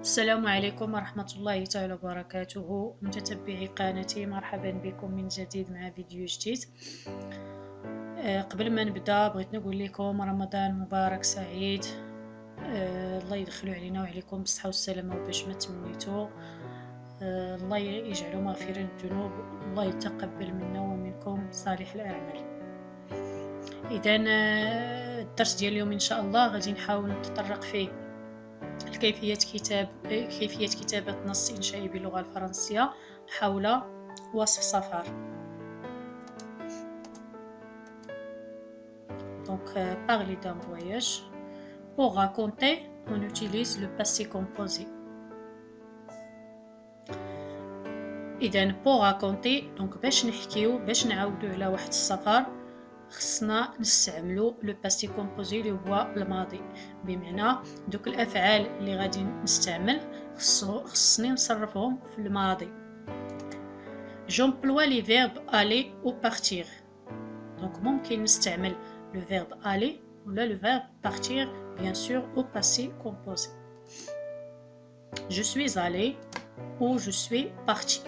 السلام عليكم ورحمة الله تعالى وبركاته متتبعي قناتي، مرحبا بكم من جديد مع فيديو جديد. قبل ما نبدأ بغيت نقول لكم رمضان مبارك سعيد. الله يدخلو علينا وعليكم بالصحة والسلامة وباش ما تمنيتو. الله يجعله مغفرا للذنوب، الله يتقبل منا ومنكم صالح الأعمال. إذا الدرس ديال اليوم إن شاء الله غادي نحاول نتطرق فيه كيفية كتابة نص إنشائي باللغة الفرنسية حول وصف سفر. Donc, parler d'un voyage. Pour raconter, on utilise le passé composé. إذن pour raconter، donc باش نعاودو على واحد السفر خصنا نستعملو لو باسي كومبوزي اللي هو الماضي، بمعنى دوك الافعال اللي غادي نستعمل خصني نصرفهم في الماضي. جومبلوا لي فيرب aller ou partir. دونك ممكن نستعمل لو فيرب aller ولا لو فيرب partir bien sûr au passé composé. Je suis allé ou je suis parti.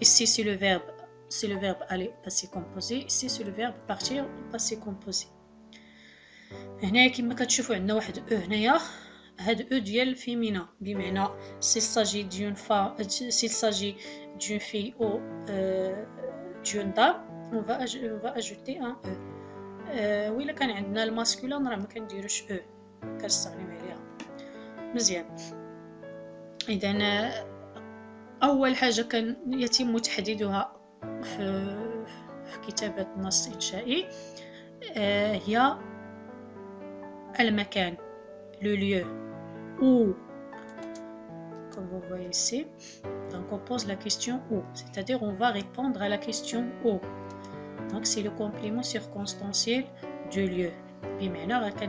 Ici c'est le verbe aller au passé composé. Ici c'est le verbe partir au passé composé. هنا كما كتشوفوا عندنا واحد او هنايا، هاد او ديال فيمينا، بمعنى s'il s'agit d'une fille ou d'une dame on va ajouter un e. وإلا كان عندنا الماسكولين راه ما كنديروش او، كنستغنيو عليها مزيان. اذا اول حاجه كان يتم تحديدها في كتابة نص إنشائي هي المكان، le lieu où, comme vous voyez ici. Donc on pose la question où, c'est-à-dire on va répondre à la question où. Donc c'est le complément circonstanciel du lieu، بمعنى غادي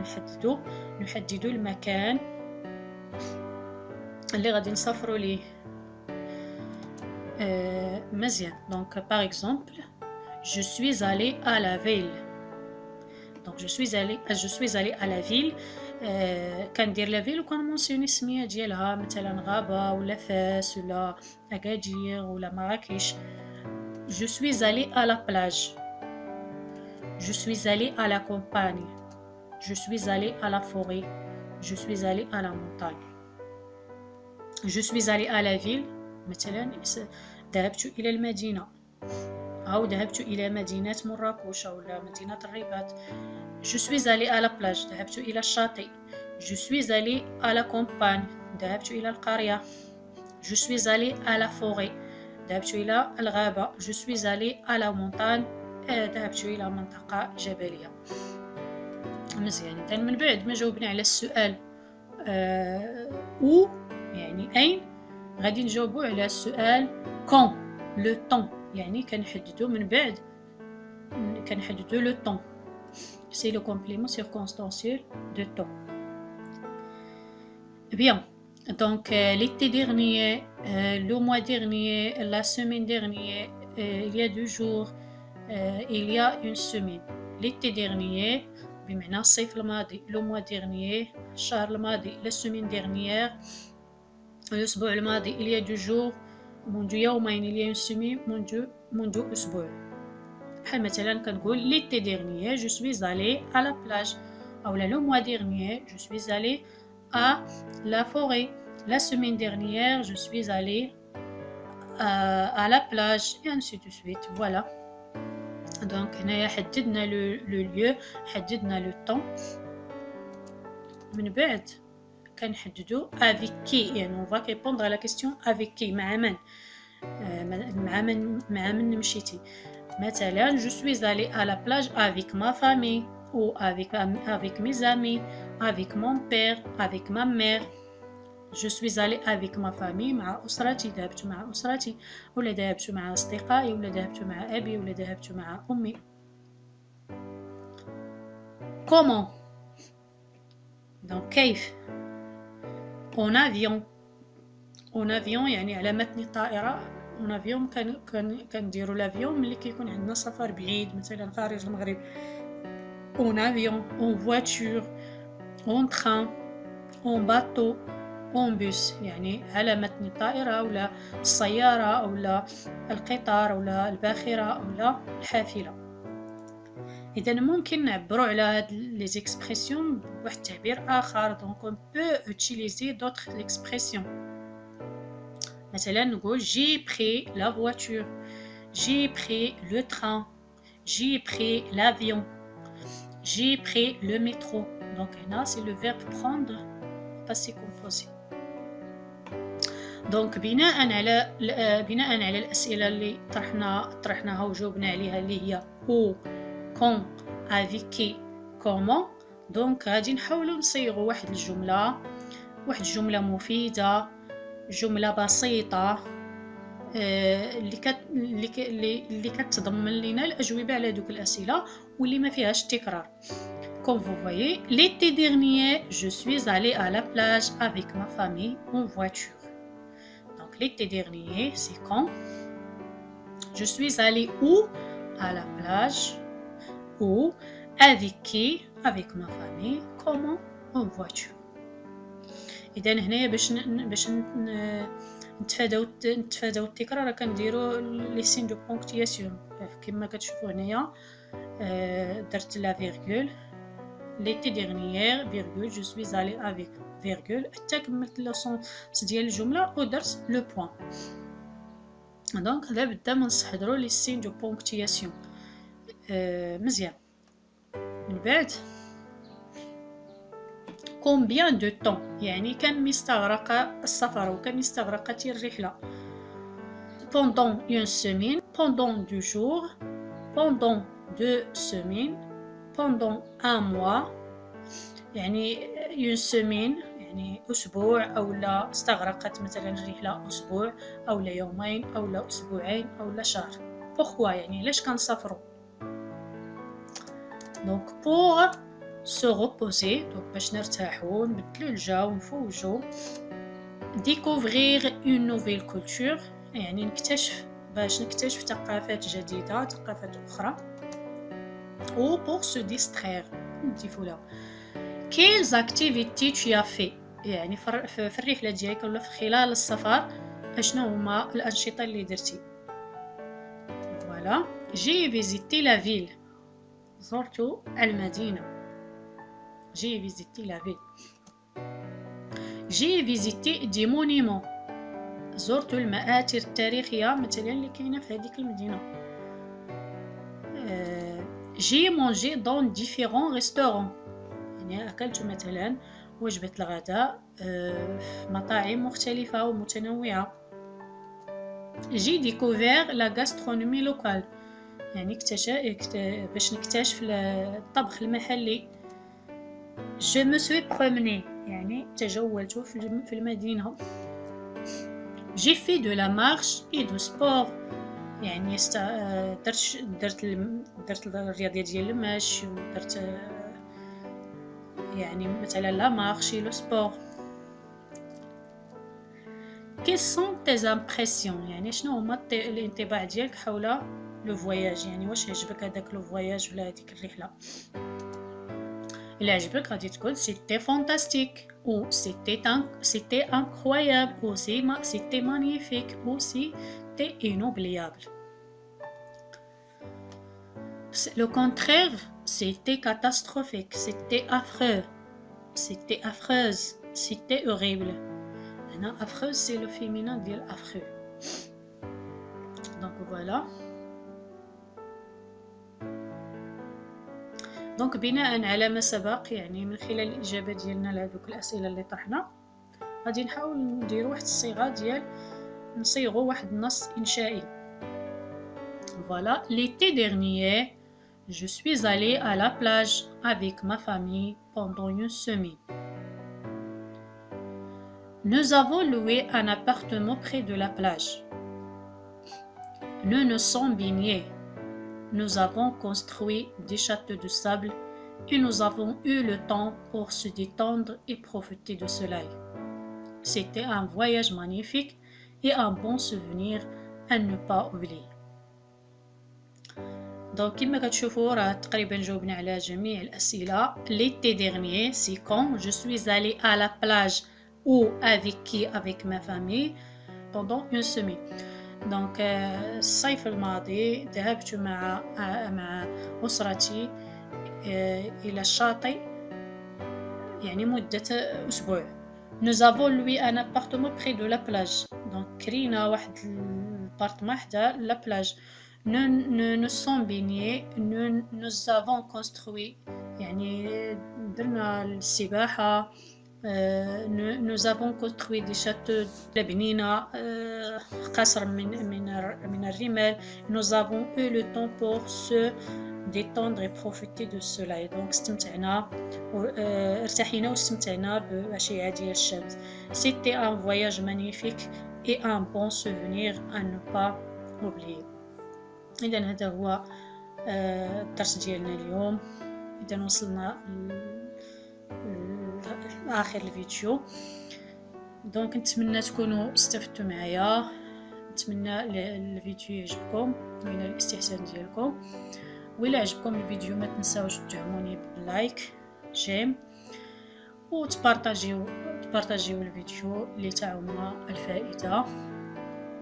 نحددو المكان اللي غادي نسافروا ليه. مزيان. Donc par exemple je suis allé à la ville. Donc je suis allé à la ville. كندير لا فيل وكنمونسيوني السميه ديالها، مثلا غابه ولا فاس ولا اكادير ولا مراكش. je suis allé à la plage. je suis allé à la campagne. je suis allé à la forêt. je suis allé à la montagne. je suis allé à la ville، مثلا ذهبت إلى المدينة أو ذهبت إلى مدينة مراكش أو مدينة الرباط. je suis allé à la plage، ذهبت إلى الشاطئ. je suis allé à la campagne، ذهبت إلى القرية. je suis allé à la forêt، ذهبت إلى الغابة. je suis allé à la montagne، ذهبت إلى منطقة جبلية. مزيان. إذن من بعد ما جاوبنا على السؤال أو يعني أين، غادي نجاوبو على السؤال quand، le temps، يعني كنحددو من بعد كنحددو le temps. c'est le complément circonstanciel de temps. Bien, donc l'été dernier, le mois dernier, la semaine dernière, il y a 2 jours, il y a une semaine. l'été dernier بمعنى الصيف الماضي، le mois dernier الشهر الماضي، la semaine dernière الأسبوع الماضي، il y a 2 jours منذ يومين، il y a une semaine منذ أسبوع. بحال مثلا كنقول l'été dernier je suis allé à la plage، أو le mois dernier je suis allé à la forêt. la semaine dernière je suis allé à la plage et ainsi de suite. Voilà. donc هنايا حددنا le lieu، حددنا le temps. من بعد كنحددو avec qui، يعني on va répondre à la question avec qui، مع من مشيتي. مثلا je suis allé à la plage avec ma famille ou avec mes amis، avec mon père، avec ma mère. je suis allé avec ma famille، مع أسرتي، ذهبت مع أسرتي، ولا ذهبت مع أصدقائي، ولا ذهبت مع أبي، ولا ذهبت مع أمي. comment، donc كيف. en avion يعني على متن الطائرة. en avion كنديروا لافيون ملي كيكون عندنا سفر بعيد، مثلا خارج المغرب. en avion، en voiture، en train، en bateau, en bus. يعني على متن الطائرة ولا السيارة ولا القطار ولا الباخرة ولا الحافلة. إذا ممكن نعبروا على هاد les expressions بواحد التعبير آخر. donc on peut utiliser d'autres expressions. مثلا نقول j'ai pris la voiture, j'ai pris le train, j'ai pris l'avion, j'ai pris le métro. donc هنا c'est le verbe prendre passé composé. donc بناء على الأسئلة اللي طرحناها وجاوبنا عليها اللي هي où, quand, avec qui, comment. donc غادي نحاولوا نصيغوا واحد الجملة مفيدة، جملة بسيطة اللي كتضمن لنا الأجوبة على دوك الأسئلة واللي ما فيهاش تكرار. Comme vous voyez, l'été dernier, je suis allée à la plage avec ma famille en voiture. Donc l'été dernier, c'est quand? Je suis allée où? À la plage. Où? Avec qui? Avec ma famille. Comment? En voiture. إذا هنايا باش نتفاداو التكرار كنديروا لي سين دو بونكتياسيون كما كتشوفوا هنايا. درت لا فيرغول l'été dernier virgule je suis allée avec virgule حتى كملت لو سونس ديال الجمله ودرت لو بوين. دونك هذا بدا ما نستحضروا لي سين دو بونكتياسيون مزيان. من بعد combien de temps يعني كم مستغرق السفر وكم استغرقت الرحلة. pendant une semaine, pendant 2 jours, pendant 2 semaines, pendant un mois. يعني une semaine يعني أسبوع أو لا استغرقت مثلا الرحلة أسبوع أو لا يومين أو لا أسبوعين أو لا شهر. pourquoi يعني علاش كنسافروا. donc pour se reposer donc باش نرتاحوا نبدلوا الجو نفوجوا. découvrir une nouvelle culture يعني باش نكتشف ثقافات جديدة ثقافات أخرى. ou pour se distraire نضيفوا لها quelles activités tu as fait يعني في الرحلة ديالك ولا في خلال السفر اشنو هما الأنشطة اللي درتي. voilà j'ai visité la ville زرت المدينة. j'ai visité la ville. j'ai visité des monuments زرت المآثر التاريخية مثلا اللي كاينة في هذيك المدينة. j'ai mangé dans différents restaurants يعني أكلت مثلا وجبة الغداء في مطاعم مختلفة ومتنوعة. j'ai découvert la gastronomie locale يعني باش نكتشف الطبخ المحلي. je me suis promené يعني تجولت في المدينة. j'ai fait de la marche et du sport يعني درت الرياضية ديال المشي ودرت يعني مثلا لا مارشي لو سبور. quelles sont tes impressions يعني شنو هما الانطباع ديالك حول لو فواياج يعني واش عجبك هذاك لو فواياج ولا هذيك الرحلة. إلا عجبك غادي تقول c'était fantastique ou c'était incroyable ou c'était magnifique ou c'était inoubliable. le contraire c'était catastrophique, c'était affreux, c'était affreuse, c'était horrible. هنا affreuse c'est le féminin ديال affreux. donc voilà. دونك بناء على ما سبق يعني من خلال الإجابة ديالنا لهذوك الأسئلة اللي طرحنا غادي نحاول نديروا واحد الصيغة ديال نصيغوا واحد النص إنشائي. voilà l'été dernier je suis allée à la plage avec ma famille pendant une semaine. nous avons loué un appartement près de la plage. nous nous sommes baignés. nous avons construit des châteaux de sable et nous avons eu le temps pour se détendre et profiter du soleil. C'était un voyage magnifique et un bon souvenir à ne pas oublier. دونك كيما كتشوفوا راه تقريبا جاوبنا على جميع الأسئلة. l'été dernier c'est quand je suis allée à la plage ou avec qui avec ma famille pendant une semaine. دونك الصيف الماضي ذهبت مع أسرتي إلى الشاطئ يعني مدة أسبوع. Nous avons loué un appartement près de la plage. Donc كرينا واحد الابارتمان حدا la plage. Nous sommes baignés. Nous avons construit يعني درنا السباحة. Nous avons construit des châteaux بنينا قصر من الرمال. Nous avons eu le temps pour se détendre et profiter de cela. Donc استمتعنا ارتحينا واستمتعنا بالأشعة ديال الشمس. C'était un voyage magnifique et un bon souvenir à ne pas oublier. إذا هذا هو الدرس ديالنا اليوم. إذا وصلنا لآخر الفيديو. دونك نتمنى تكونوا استفدتوا معايا. نتمنى الفيديو يعجبكم وإلى الاستحسان ديالكم. وإلا عجبكم الفيديو ما تنساوش تدعموني باللايك جيم وتبارطاجيو الفيديو لتعم الفائدة.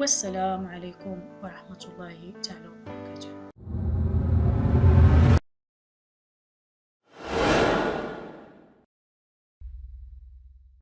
والسلام عليكم ورحمة الله تعالى.